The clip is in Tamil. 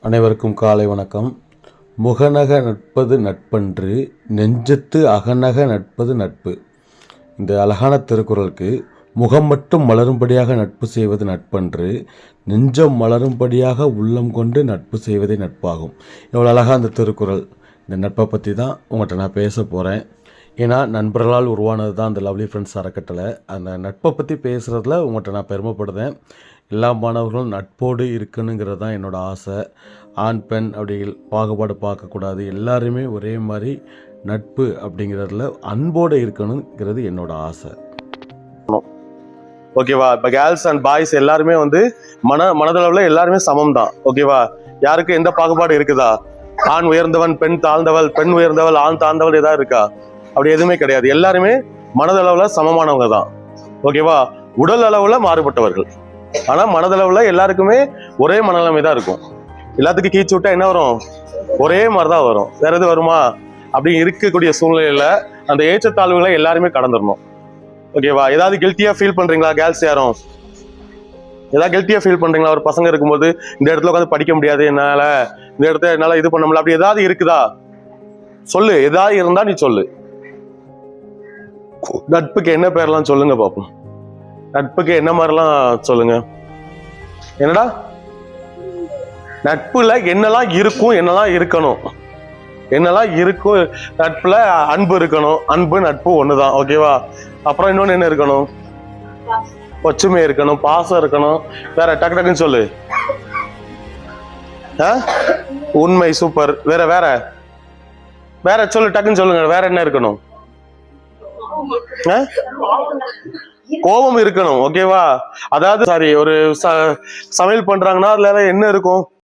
அனைவருக்கும் காலை வணக்கம். முகநக நட்பது நட்பன்று, நெஞ்சத்து அகநக நட்பது நட்பு. இந்த அழகான திருக்குறளுக்கு முகம் மட்டும் மலரும்படியாக நட்பு செய்வது நட்பன்று, நெஞ்சம் மலரும்படியாக உள்ளம் கொண்டு நட்பு செய்வதே நட்பாகும். எவ்வளோ அழகாக அந்த திருக்குறள். இந்த நட்பை பற்றி தான் உங்கள்கிட்ட நான் பேச போகிறேன். ஏன்னா நண்பர்களால் உருவானது தான் அந்த லவ்லி ஃப்ரெண்ட்ஸ் அறக்கட்டளை. அந்த நட்பை பற்றி பேசுகிறதுல உங்கள்கிட்ட நான் பெருமைப்படுதேன். எல்லா மாணவர்களும் நட்போடு இருக்கணுங்கிறது தான் என்னோடய ஆசை. ஆண் பெண் அப்படி பாகுபாடு பார்க்கக்கூடாது, எல்லாருமே ஒரே மாதிரி நட்பு அப்படிங்கிறதுல அன்போடு இருக்கணுங்கிறது என்னோட ஆசை. ஓகேவா? இப்போ கேர்ள்ஸ் அண்ட் பாய்ஸ் எல்லாருமே வந்து மனதளவில் எல்லாருமே சமம் தான். ஓகேவா? யாருக்கு எந்த பாகுபாடு இருக்குதா? ஆண் உயர்ந்தவன், பெண் தாழ்ந்தவள், பெண் உயர்ந்தவள், ஆண் தாழ்ந்தவள் ஏதாவது இருக்கா? அப்படி எதுவுமே கிடையாது. எல்லாருமே மனதளவில் சமமானவங்க தான். ஓகேவா? உடல் அளவுல மாறுபட்டவர்கள், ஆனா மனதளவுல எல்லாருக்குமே ஒரே மனநிலைமை தான் இருக்கும். எல்லாத்துக்கும் கீச்சு விட்டா என்ன வரும்? ஒரே மாதிரிதான் வரும். வேற எது வருமா? அப்படி இருக்கக்கூடிய சூழ்நிலையில அந்த ஏற்றத்தாழ்வுகளை எல்லாருமே கடந்துடணும். ஓகேவா? ஏதாவது கில்ட்டியா ஃபீல் பண்றீங்களா கேர்ள்ஸ்? யாரும் ஏதாவது கில்ட்டியா ஃபீல் பண்றீங்களா? ஒரு பசங்க இருக்கும்போது இந்த இடத்துல உட்காந்து படிக்க முடியாது, இந்த இடத்துல என்னால இது பண்ண முடியல, அப்படி ஏதாவது இருக்குதா? சொல்லு. ஏதாவது இருந்தா நீ சொல்லு. நட்புக்கு என்ன பேர்லாம் சொல்லுங்க பாப்போம். நட்புக்கு என்ன மாதிரிலாம் சொல்லுங்க. என்னடா நட்புல என்னெல்லாம் இருக்கும், என்னெல்லாம் இருக்கணும், என்னெல்லாம் இருக்கும்? நட்புல அன்பு இருக்கணும். அன்பு நட்பு ஒண்ணுதான். ஓகேவா? அப்புறம் இன்னொன்னு என்ன இருக்கணும்? ஒற்றுமை இருக்கணும், பாசம் இருக்கணும். வேற டக்கு டக்குன்னு சொல்லு. உண்மை. சூப்பர். வேற வேற வேற சொல்லு, டக்குன்னு சொல்லுங்க. வேற என்ன இருக்கணும்? கோபம் இருக்கணும். ஓகேவா? அதாவது சாரி, ஒரு சமையல் பண்றாங்கன்னா அதுல என்ன இருக்கும்?